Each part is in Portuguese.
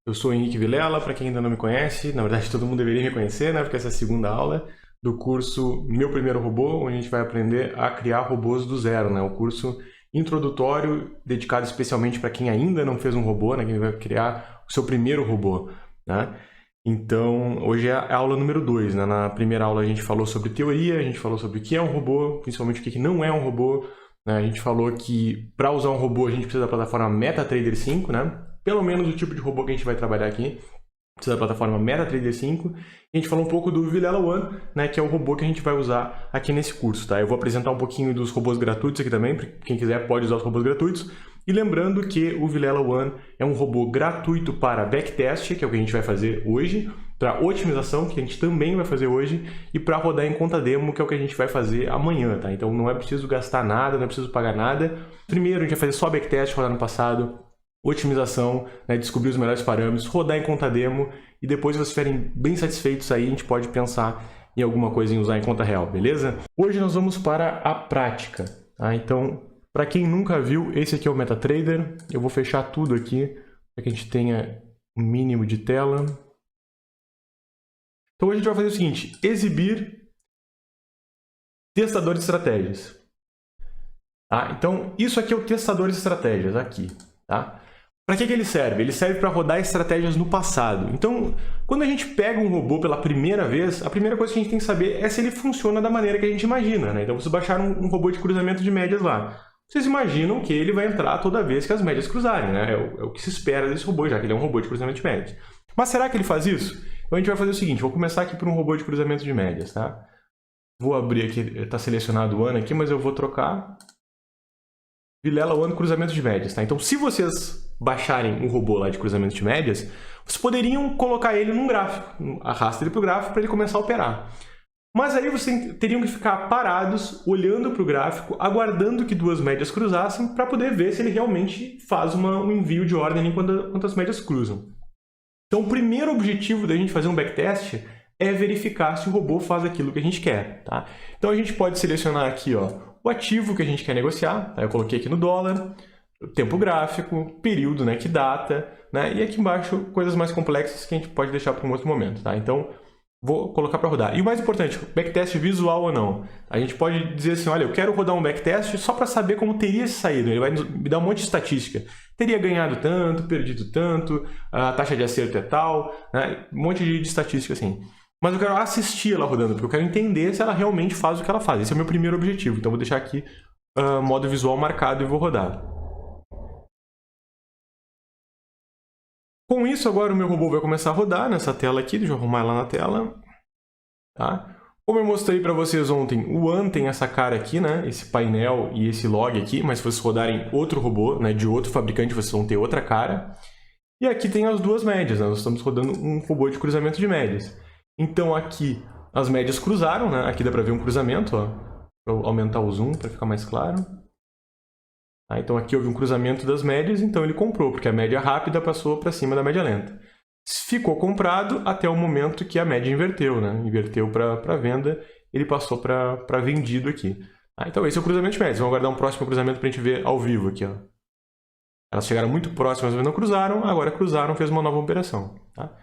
Eu sou o Henrique Vilela, para quem ainda não me conhece, na verdade todo mundo deveria me conhecer, né? Porque essa é a segunda aula do curso Meu Primeiro Robô, onde a gente vai aprender a criar robôs do zero, né? O curso introdutório dedicado especialmente para quem ainda não fez um robô, né? Quem vai criar o seu primeiro robô, né? Então, hoje é a aula número 2, né? Na primeira aula a gente falou sobre teoria, a gente falou sobre o que é um robô, principalmente o que não é um robô, né? A gente falou que para usar um robô a gente precisa da plataforma MetaTrader 5, né? Pelo menos o tipo de robô que a gente vai trabalhar aqui precisa da plataforma MetaTrader 5. E a gente falou um pouco do Vilela One, né, que é o robô que a gente vai usar aqui nesse curso, tá? Eu vou apresentar um pouquinho dos robôs gratuitos aqui também, para quem quiser pode usar os robôs gratuitos. E lembrando que o Vilela One é um robô gratuito para backtest, que é o que a gente vai fazer hoje, para otimização, que a gente também vai fazer hoje, e para rodar em conta demo, que é o que a gente vai fazer amanhã, tá? Então não é preciso gastar nada, não é preciso pagar nada. Primeiro a gente vai fazer só backtest, rodar no passado, otimização, né, descobrir os melhores parâmetros, rodar em conta demo, e depois, se vocês estiverem bem satisfeitos aí, a gente pode pensar em alguma coisa em usar em conta real, beleza? Hoje nós vamos para a prática, tá? Então, para quem nunca viu, esse aqui é o MetaTrader. Eu vou fechar tudo aqui para que a gente tenha um mínimo de tela. Então, hoje a gente vai fazer o seguinte: exibir testador de estratégias. Tá? Então, isso aqui é o testador de estratégias, aqui, tá? Para que ele serve? Ele serve para rodar estratégias no passado. Então, quando a gente pega um robô pela primeira vez, a primeira coisa que a gente tem que saber é se ele funciona da maneira que a gente imagina, né? Então, vocês baixaram um robô de cruzamento de médias lá. Vocês imaginam que ele vai entrar toda vez que as médias cruzarem, né? É o que se espera desse robô, já que ele é um robô de cruzamento de médias. Mas será que ele faz isso? Então, a gente vai fazer o seguinte, vou começar aqui por um robô de cruzamento de médias, tá? Vou abrir aqui, está selecionado o ano aqui, mas eu vou trocar Vilela One cruzamento de médias, tá? Então, se vocês baixarem um robô lá de cruzamento de médias, vocês poderiam colocar ele num gráfico, arrasta ele para o gráfico para ele começar a operar. Mas aí vocês teriam que ficar parados, olhando para o gráfico, aguardando que duas médias cruzassem para poder ver se ele realmente faz um envio de ordem enquanto as médias cruzam. Então, o primeiro objetivo da gente fazer um backtest é verificar se o robô faz aquilo que a gente quer, tá? Então, a gente pode selecionar aqui, ó, o ativo que a gente quer negociar, tá? Eu coloquei aqui no dólar, tempo gráfico, período, né, que data, né? E aqui embaixo coisas mais complexas que a gente pode deixar para um outro momento, tá? Então, vou colocar para rodar. E o mais importante, backtest visual ou não. A gente pode dizer assim, olha, eu quero rodar um backtest só para saber como teria saído. Ele vai me dar um monte de estatística. Teria ganhado tanto, perdido tanto, a taxa de acerto é tal, né? Um monte de estatística assim. Mas eu quero assistir ela rodando, porque eu quero entender se ela realmente faz o que ela faz. Esse é o meu primeiro objetivo. Então, vou deixar aqui modo visual marcado e vou rodar. Com isso, agora o meu robô vai começar a rodar nessa tela aqui. Deixa eu arrumar ela na tela. Tá? Como eu mostrei para vocês ontem, o One tem essa cara aqui, né? Esse painel e esse log aqui. Mas se vocês rodarem outro robô, né, de outro fabricante, vocês vão ter outra cara. E aqui tem as duas médias, né? Nós estamos rodando um robô de cruzamento de médias. Então aqui as médias cruzaram, né? Aqui dá para ver um cruzamento, ó. Vou aumentar o zoom para ficar mais claro. Então aqui houve um cruzamento das médias, então ele comprou, porque a média rápida passou para cima da média lenta. Ficou comprado até o momento que a média inverteu, né? Inverteu para venda, ele passou para vendido aqui. Então esse é o cruzamento de médias. Vamos aguardar um próximo cruzamento para a gente ver ao vivo aqui, ó. Elas chegaram muito próximas, mas não cruzaram, agora cruzaram, fez uma nova operação, tá?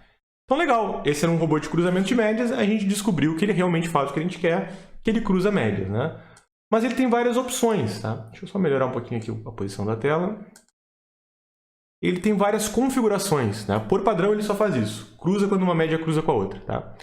Então, legal, esse era um robô de cruzamento de médias, a gente descobriu que ele realmente faz o que a gente quer, que ele cruza médias, né? Mas ele tem várias opções, tá? Deixa eu só melhorar um pouquinho aqui a posição da tela. Ele tem várias configurações, né? Por padrão, ele só faz isso, cruza quando uma média cruza com a outra, tá?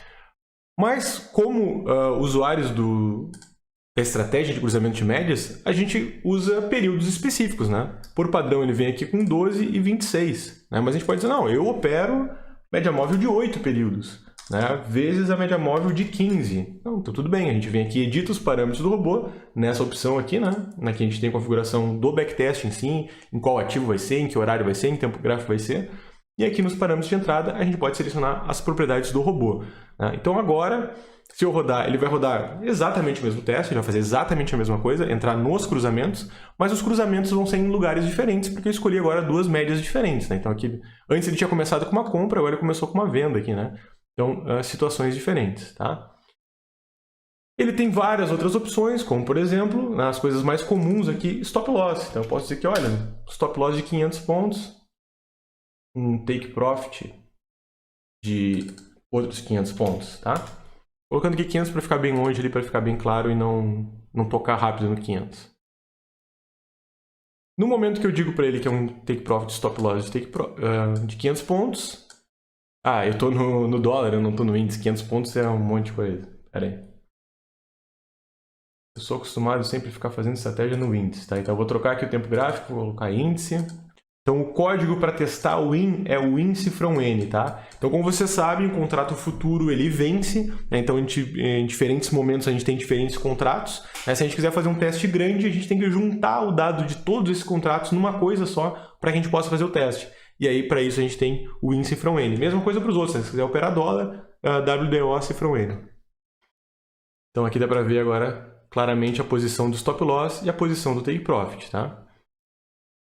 Mas, como usuários da estratégia de cruzamento de médias, a gente usa períodos específicos, né? Por padrão, ele vem aqui com 12 e 26, né? Mas a gente pode dizer, não, eu opero média móvel de 8 períodos, né? Vezes a média móvel de 15. Então, tudo bem, a gente vem aqui e edita os parâmetros do robô, nessa opção aqui, né? Aqui a gente tem a configuração do backtest em si, em qual ativo vai ser, em que horário vai ser, em tempo gráfico vai ser. E aqui nos parâmetros de entrada, a gente pode selecionar as propriedades do robô, né? Então agora, se eu rodar, ele vai rodar exatamente o mesmo teste, ele vai fazer exatamente a mesma coisa, entrar nos cruzamentos, mas os cruzamentos vão ser em lugares diferentes, porque eu escolhi agora duas médias diferentes, né? Então aqui, antes ele tinha começado com uma compra, agora ele começou com uma venda aqui, né? Então, situações diferentes, tá? Ele tem várias outras opções, como por exemplo, nas coisas mais comuns aqui, stop loss. Então eu posso dizer que, olha, stop loss de 500 pontos, um take profit de outros 500 pontos, tá? Colocando aqui 500 para ficar bem longe ali, para ficar bem claro e não tocar rápido no 500. No momento que eu digo para ele que é um take profit stop loss de 500 pontos... Ah, eu estou no dólar, eu não estou no índice. 500 pontos é um monte de coisa. Pera aí. Eu sou acostumado sempre a ficar fazendo estratégia no índice, tá? Então eu vou trocar aqui o tempo gráfico, vou colocar índice. Então o código para testar o IN é o índice from N, tá? Então como você sabe, o contrato futuro ele vence, né? Então em diferentes momentos a gente tem diferentes contratos, né? Se a gente quiser fazer um teste grande, a gente tem que juntar o dado de todos esses contratos numa coisa só para que a gente possa fazer o teste. E aí para isso a gente tem o índice from N. Mesma coisa para os outros, né? Se quiser operar dólar, WDO from N. Então aqui dá para ver agora claramente a posição do stop loss e a posição do take profit, tá?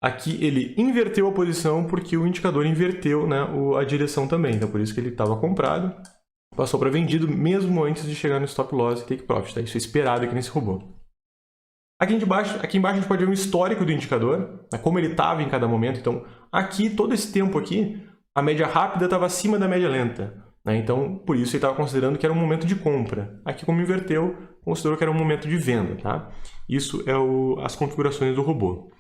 Aqui ele inverteu a posição porque o indicador inverteu, né, a direção também. Então por isso que ele estava comprado, passou para vendido mesmo antes de chegar no stop loss e take profit, tá? Isso é esperado aqui nesse robô. Aqui embaixo a gente pode ver um histórico do indicador, né, como ele estava em cada momento. Então aqui, todo esse tempo aqui, a média rápida estava acima da média lenta. Então, por isso ele estava considerando que era um momento de compra. Aqui, como inverteu, considerou que era um momento de venda, tá? Isso é as configurações do robô.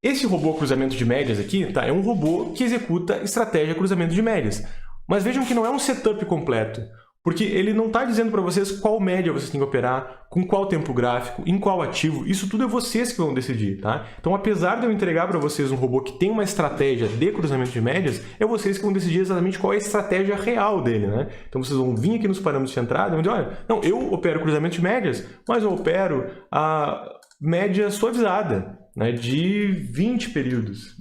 Esse robô cruzamento de médias aqui, tá? É um robô que executa estratégia cruzamento de médias. Mas vejam que não é um setup completo, porque ele não está dizendo para vocês qual média vocês têm que operar, com qual tempo gráfico, em qual ativo. Isso tudo é vocês que vão decidir, tá? Então, apesar de eu entregar para vocês um robô que tem uma estratégia de cruzamento de médias, é vocês que vão decidir exatamente qual é a estratégia real dele, né? Então, vocês vão vir aqui nos parâmetros de entrada e vão dizer, olha, não, eu opero cruzamento de médias, mas eu opero a média suavizada, né, de 20 períodos,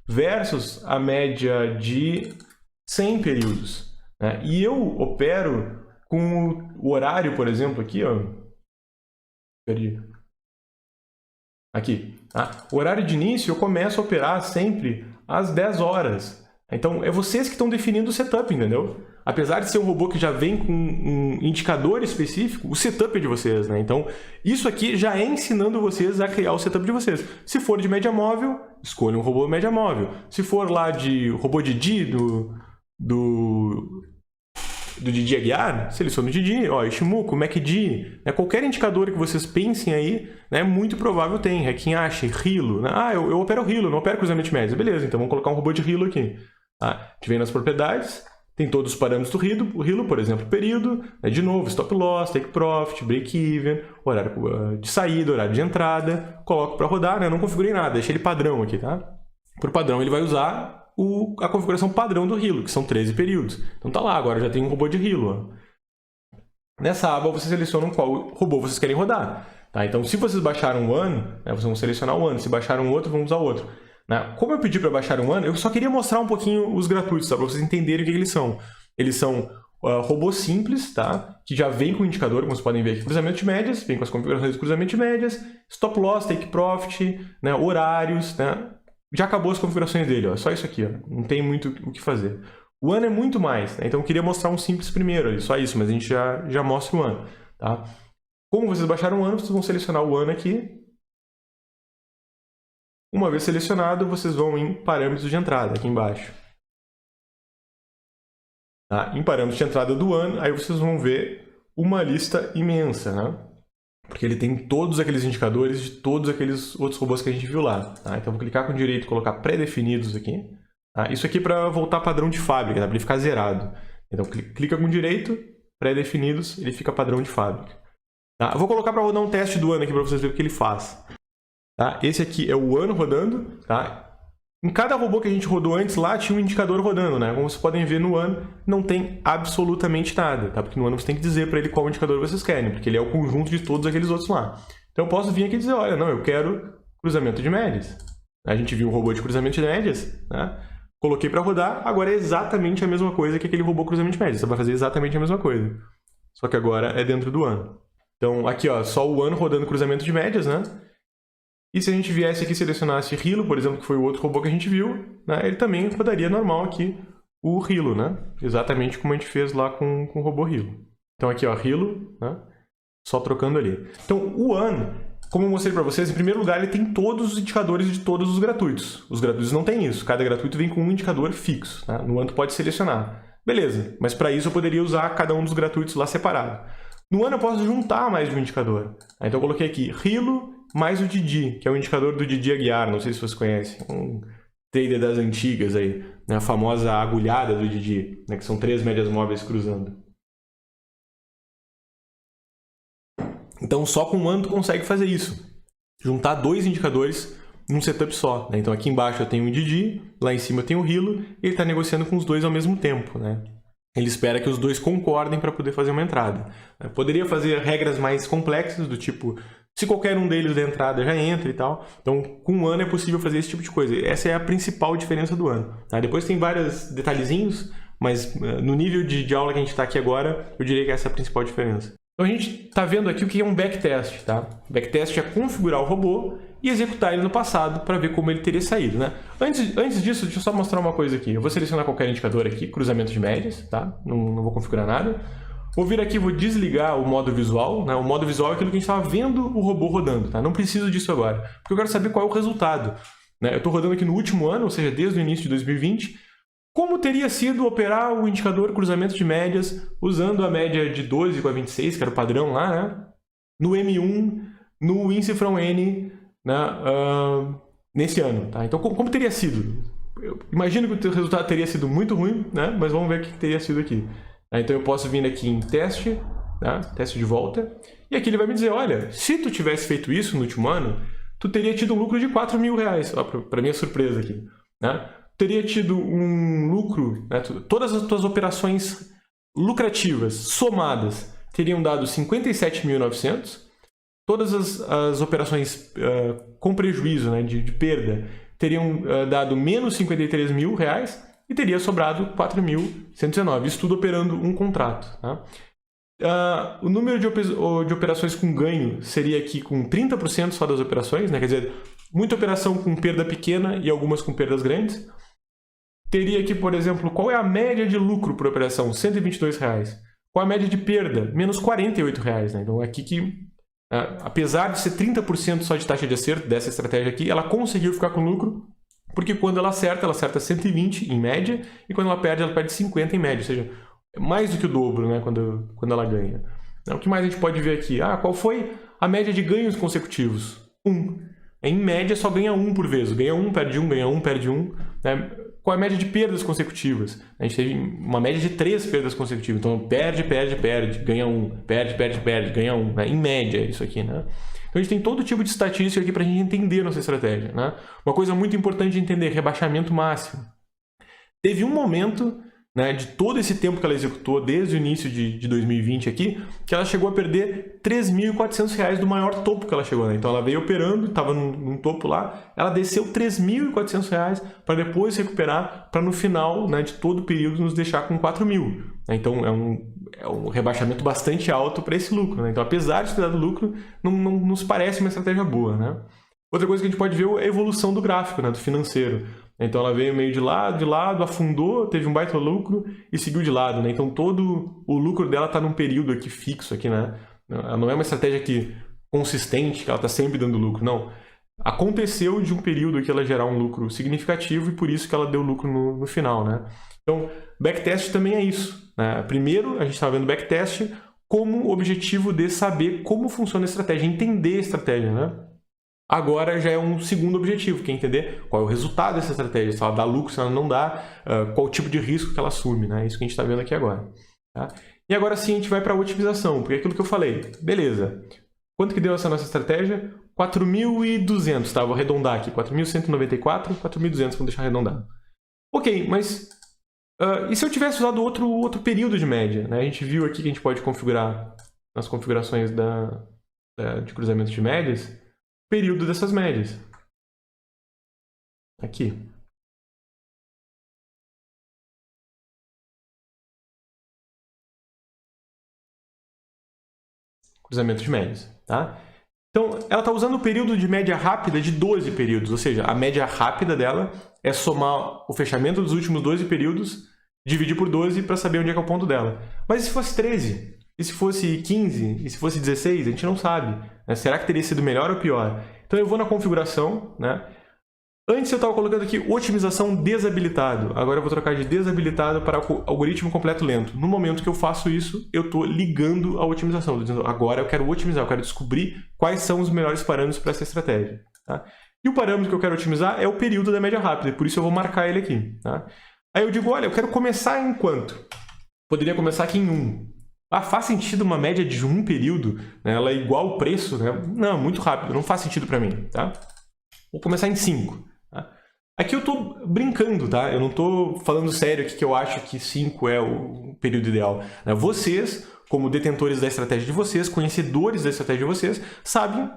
versus a média de 100 períodos. Né? E eu opero com o horário, por exemplo, aqui, ó. Aqui. Tá? O horário de início eu começo a operar sempre às 10 horas. Então, é vocês que estão definindo o setup, entendeu? Apesar de ser um robô que já vem com um indicador específico, o setup é de vocês, né? Então, isso aqui já é ensinando vocês a criar o setup de vocês. Se for de média móvel, escolha um robô média móvel. Se for lá de robô Didi, do Didi Aguiar, seleciona o Didi, ó, Ishimoku, MACD, né? Qualquer indicador que vocês pensem aí, né, muito provável tem. Rekinhashi, Hilo, né? Ah, eu opero Hilo, não opero cruzamento de médias. Beleza, então vamos colocar um robô de Hilo aqui. Tá? A gente vem nas propriedades, tem todos os parâmetros do Hilo, por exemplo, período, né, de novo, stop loss, take profit, break-even, horário de saída, horário de entrada, coloco para rodar, né? Eu não configurei nada, deixei ele padrão aqui, tá? Por padrão ele vai usar a configuração padrão do Hilo, que são 13 períodos. Então tá lá, agora já tem um robô de Hilo. Ó. Nessa aba vocês selecionam qual robô vocês querem rodar. Tá? Então se vocês baixaram um ano, né, vocês vão selecionar um ano, se baixaram outro, vamos usar outro. Né? Como eu pedi para baixar um ano, eu só queria mostrar um pouquinho os gratuitos, tá? Para vocês entenderem o que eles são. Eles são robôs simples, tá? Que já vem com o indicador, como vocês podem ver aqui, cruzamento de médias, vem com as configurações de cruzamento de médias, stop loss, take profit, né? Horários, né? Já acabou as configurações dele, ó. Só isso aqui, ó. Não tem muito o que fazer. O ano é muito mais, né? Então eu queria mostrar um simples primeiro ali, só isso, mas a gente já mostra o ano, tá? Como vocês baixaram o ano, vocês vão selecionar o ano aqui. Uma vez selecionado, vocês vão em parâmetros de entrada, aqui embaixo. Tá? Em parâmetros de entrada do ano, aí vocês vão ver uma lista imensa, né? Porque ele tem todos aqueles indicadores de todos aqueles outros robôs que a gente viu lá. Tá? Então, vou clicar com o direito e colocar pré-definidos aqui. Tá? Isso aqui é para voltar padrão de fábrica, tá? Para ele ficar zerado. Então, clica com o direito, pré-definidos, ele fica padrão de fábrica. Tá? Eu vou colocar para rodar um teste do ano aqui para vocês verem o que ele faz. Tá? Esse aqui é o ano rodando. Tá? Em cada robô que a gente rodou antes lá, tinha um indicador rodando. Né? Como vocês podem ver no ano, não tem absolutamente nada. Tá? Porque no ano você tem que dizer para ele qual indicador vocês querem, porque ele é o conjunto de todos aqueles outros lá. Então eu posso vir aqui e dizer, olha, não, eu quero cruzamento de médias. A gente viu o robô de cruzamento de médias, né? Coloquei para rodar, agora é exatamente a mesma coisa que aquele robô cruzamento de médias. Você vai fazer exatamente a mesma coisa. Só que agora é dentro do ano. Então aqui, ó, só o ano rodando cruzamento de médias, né? E se a gente viesse aqui e selecionasse Hilo, por exemplo, que foi o outro robô que a gente viu, né, ele também rodaria normal aqui o Hilo, né? Exatamente como a gente fez lá com o robô Hilo. Então aqui, ó, Hilo, né? Só trocando ali. Então o ano como eu mostrei para vocês, em primeiro lugar, ele tem todos os indicadores de todos os gratuitos. Os gratuitos não têm isso. Cada gratuito vem com um indicador fixo. Né? No ano tu pode selecionar. Beleza, mas para isso eu poderia usar cada um dos gratuitos lá separado. No ano eu posso juntar mais de um indicador. Então eu coloquei aqui Hilo mais o Didi, que é o indicador do Didi Aguiar. Não sei se vocês conhecem. Um trader das antigas aí. Né? A famosa agulhada do Didi, né? Que são 3 médias móveis cruzando. Então, só com um ano tu consegue fazer isso. Juntar 2 indicadores num setup só. Né? Então, aqui embaixo eu tenho o Didi, lá em cima eu tenho o Hilo, e ele está negociando com os dois ao mesmo tempo. Né? Ele espera que os dois concordem para poder fazer uma entrada. Eu poderia fazer regras mais complexas, do tipo, se qualquer um deles der entrada, já entra e tal. Então, com um ano é possível fazer esse tipo de coisa. Essa é a principal diferença do ano. Tá? Depois tem vários detalhezinhos, mas no nível de aula que a gente está aqui agora, eu diria que essa é a principal diferença. Então a gente está vendo aqui o que é um backtest, tá? Backtest é configurar o robô e executar ele no passado para ver como ele teria saído, né? Antes disso, deixa eu só mostrar uma coisa aqui. Eu vou selecionar qualquer indicador aqui, cruzamento de médias, tá? Não vou configurar nada. Vou vir aqui, vou desligar o modo visual, né? O modo visual é aquilo que a gente estava vendo o robô rodando, tá? Não preciso disso agora, porque eu quero saber qual é o resultado, né? Eu estou rodando aqui no último ano, ou seja, desde o início de 2020, como teria sido operar o indicador cruzamento de médias usando a média de 12 com a 26, que era o padrão lá, né? No M1, no índice from N, né? Nesse ano. Tá? Então, como teria sido? Eu imagino que o resultado teria sido muito ruim, né? Mas vamos ver o que teria sido aqui. Então, eu posso vir aqui em teste, né? Teste de volta, e aqui ele vai me dizer, olha, se tu tivesse feito isso no último ano, tu teria tido um lucro de R$4.000, para minha surpresa aqui, né? Teria tido um lucro, né? Todas as tuas operações lucrativas somadas teriam dado 57.900, todas as operações com prejuízo, né, de perda, teriam dado menos R$53.000 e teria sobrado 4.119, isso tudo operando um contrato. Tá? O número de operações com ganho seria aqui com 30% só das operações, né? Quer dizer, muita operação com perda pequena e algumas com perdas grandes. Teria aqui, por exemplo, qual é a média de lucro por operação? R$122. Qual a média de perda? Menos R$48. Né? Então, aqui que, apesar de ser 30% só de taxa de acerto dessa estratégia aqui, ela conseguiu ficar com lucro, porque quando ela acerta 120 em média, e quando ela perde 50 em média. Ou seja, é mais do que o dobro, né, quando ela ganha. O que mais a gente pode ver aqui? Qual foi a média de ganhos consecutivos? 1. Em média, só ganha 1 por vez. Ganha 1, perde 1, ganha 1, perde 1. Né? Qual é a média de perdas consecutivas? A gente teve uma média de 3 perdas consecutivas. Então, perde, ganha 1. Perde, ganha 1. Né? Em média, isso aqui. Né? Então, a gente tem todo tipo de estatística aqui para a gente entender nossa estratégia. Né? Uma coisa muito importante de entender, rebaixamento máximo. Teve um momento, né, de todo esse tempo que ela executou, desde o início de 2020 aqui, que ela chegou a perder R$3.400 do maior topo que ela chegou. Né? Então ela veio operando, estava num topo lá, ela desceu R$3.400 para depois recuperar, para no final, né, de todo o período nos deixar com 4.000. Né? Então é um rebaixamento bastante alto para esse lucro. Né? Então, apesar de ter dado lucro, não nos parece uma estratégia boa. Né? Outra coisa que a gente pode ver é a evolução do gráfico, né, do financeiro. Então ela veio meio de lado, afundou, teve um baita lucro e seguiu de lado. Né? Então todo o lucro dela está num período aqui fixo. Aqui, né? Ela não é uma estratégia consistente, que ela está sempre dando lucro. Não. Aconteceu de um período que ela gerar um lucro significativo e por isso que ela deu lucro no final. Né? Então, backtest também é isso. Né? Primeiro, a gente estava vendo backtest como objetivo de saber como funciona a estratégia, entender a estratégia. Né? Agora já é um segundo objetivo, que é entender qual é o resultado dessa estratégia, se ela dá lucro, se ela não dá, qual o tipo de risco que ela assume, né? Isso que a gente está vendo aqui agora. Tá? E agora sim a gente vai para a otimização, porque é aquilo que eu falei. Beleza, quanto que deu essa nossa estratégia? 4.200, tá? Vou arredondar aqui, 4.194, 4.200, vamos deixar arredondado. Ok, mas e se eu tivesse usado outro período de média? Né? A gente viu aqui que a gente pode configurar nas configurações de cruzamento de médias, período dessas médias. Aqui. Cruzamento de médias, tá? Então, ela está usando o período de média rápida de 12 períodos, ou seja, a média rápida dela é somar o fechamento dos últimos 12 períodos, dividir por 12 para saber onde é que é o ponto dela. Mas e se fosse 13? E se fosse 15? E se fosse 16? A gente não sabe, né? Será que teria sido melhor ou pior? Então eu vou na configuração, né? Antes eu estava colocando aqui otimização desabilitado. Agora eu vou trocar de desabilitado para algoritmo completo lento. No momento que eu faço isso, eu estou ligando a otimização. Estou dizendo, agora eu quero otimizar, eu quero descobrir quais são os melhores parâmetros para essa estratégia. Tá? E o parâmetro que eu quero otimizar é o período da média rápida, por isso eu vou marcar ele aqui. Tá? Aí eu digo, olha, eu quero começar em quanto? Poderia começar aqui em 1. Ah, faz sentido uma média de 1 período? Né? Ela é igual ao preço? Né? Não, muito rápido, não faz sentido para mim. Tá? Vou começar em 5. Tá? Aqui eu estou brincando, tá? Eu não estou falando sério aqui que eu acho que 5 é o período ideal. Né? Vocês, como detentores da estratégia de vocês, conhecedores da estratégia de vocês, sabem,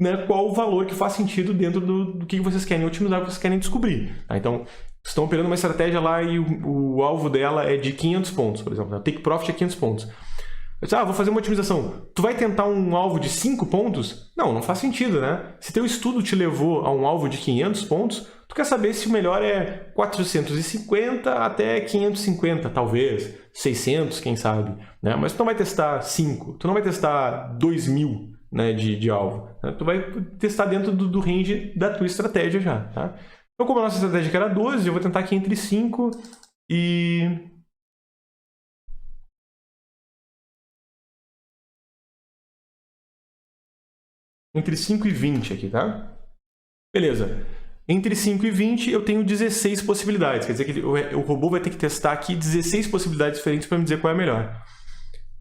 né, qual o valor que faz sentido dentro do que vocês querem otimizar, o que vocês querem descobrir. Tá? Então, estão operando uma estratégia lá e o alvo dela é de 500 pontos, por exemplo. O take profit é 500 pontos. Vou fazer uma otimização. Tu vai tentar um alvo de 5 pontos? Não faz sentido, né? Se teu estudo te levou a um alvo de 500 pontos, tu quer saber se o melhor é 450 até 550, talvez. 600, quem sabe. Né? Mas tu não vai testar 5, tu não vai testar 2000, né, de alvo. Né? Tu vai testar dentro do range da tua estratégia já. Tá? Então, como a nossa estratégia era 12, eu vou tentar aqui entre 5 e... entre 5 e 20 aqui, tá? Beleza. Entre 5 e 20 eu tenho 16 possibilidades. Quer dizer que o robô vai ter que testar aqui 16 possibilidades diferentes para me dizer qual é a melhor.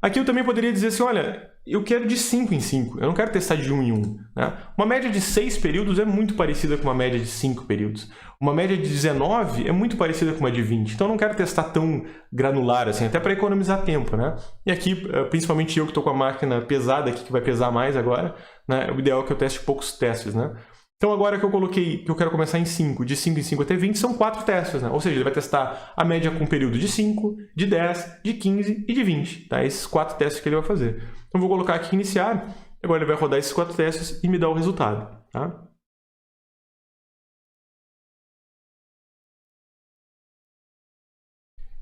Aqui eu também poderia dizer assim, olha, eu quero de 5 em 5. Eu não quero testar de 1 em 1. Né? Uma média de 6 períodos é muito parecida com uma média de 5 períodos. Uma média de 19 é muito parecida com uma de 20. Então eu não quero testar tão granular assim, até para economizar tempo. Né? E aqui, principalmente eu que estou com a máquina pesada aqui, que vai pesar mais agora, né? O ideal é que eu teste poucos testes. Né? Então agora que eu coloquei que eu quero começar em 5, de 5 em 5 até 20, são 4 testes. Né? Ou seja, ele vai testar a média com um período de 5, de 10, de 15 e de 20. Tá? Esses 4 testes que ele vai fazer. Então vou colocar aqui iniciar, agora ele vai rodar esses 4 testes e me dar o resultado. Tá?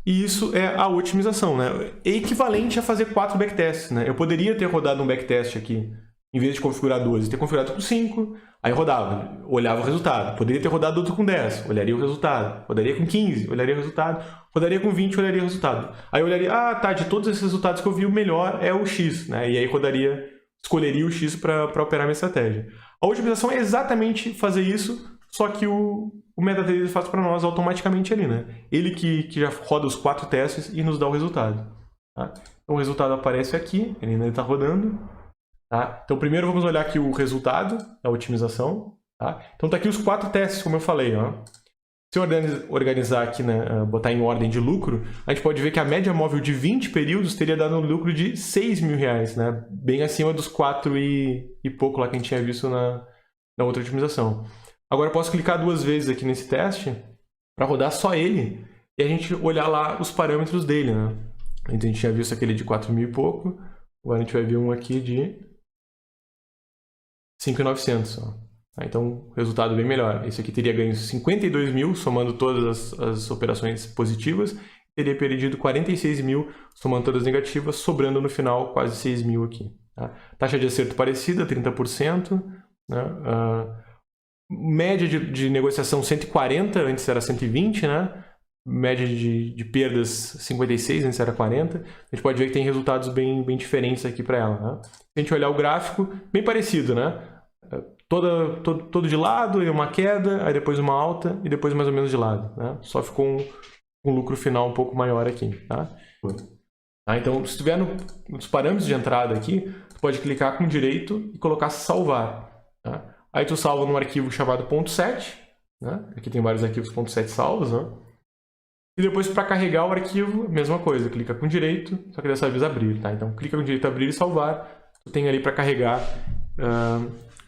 E isso é a otimização. Né? É equivalente a fazer 4 backtests. Né? Eu poderia ter rodado um backtest aqui, em vez de configurar 12, ter configurado com 5, aí rodava, olhava o resultado. Poderia ter rodado outro com 10, olharia o resultado. Rodaria com 15, olharia o resultado. Rodaria com 20, olharia o resultado. Aí eu olharia, de todos esses resultados que eu vi, o melhor é o X. Né? E aí escolheria o X para operar minha estratégia. A otimização é exatamente fazer isso, só que o MetaTrader faz para nós automaticamente ali. Né? Ele que já roda os 4 testes e nos dá o resultado. Tá? Então o resultado aparece aqui, ele ainda está rodando. Tá? Então, primeiro vamos olhar aqui o resultado da otimização. Tá? Então, tá aqui os 4 testes, como eu falei. Ó. Se eu organizar aqui, né, botar em ordem de lucro, a gente pode ver que a média móvel de 20 períodos teria dado um lucro de R$6.000, né? Bem acima dos 4 e pouco lá que a gente tinha visto na outra otimização. Agora, eu posso clicar 2 vezes aqui nesse teste para rodar só ele e a gente olhar lá os parâmetros dele. Né? Então, a gente tinha visto aquele de 4.000 e pouco, agora a gente vai ver um aqui de 5.900. Então, resultado bem melhor. Esse aqui teria ganho 52.000, somando todas as operações positivas. Teria perdido 46.000, somando todas as negativas, sobrando no final quase 6.000 aqui. Tá? Taxa de acerto parecida, 30%. Né? Média de negociação 140, antes era 120. Né? Média de perdas 56, antes era 40. A gente pode ver que tem resultados bem diferentes aqui para ela. Né? Se a gente olhar o gráfico, bem parecido, né? Todo de lado, uma queda, aí depois uma alta e depois mais ou menos de lado. Né? Só ficou um lucro final um pouco maior aqui. Tá? Então, se estiver nos parâmetros de entrada aqui, tu pode clicar com direito e colocar salvar. Tá? Aí tu salva num arquivo chamado .7. Né? Aqui tem vários arquivos .7 salvos. Né? E depois, para carregar o arquivo, mesma coisa. Clica com direito, só que dessa vez abrir. Tá? Então, clica com direito abrir e salvar. Tu tem ali para carregar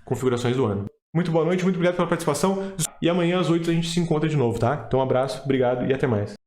configurações do ano. Muito boa noite, muito obrigado pela participação. E amanhã às 8 a gente se encontra de novo, tá? Então um abraço, obrigado e até mais.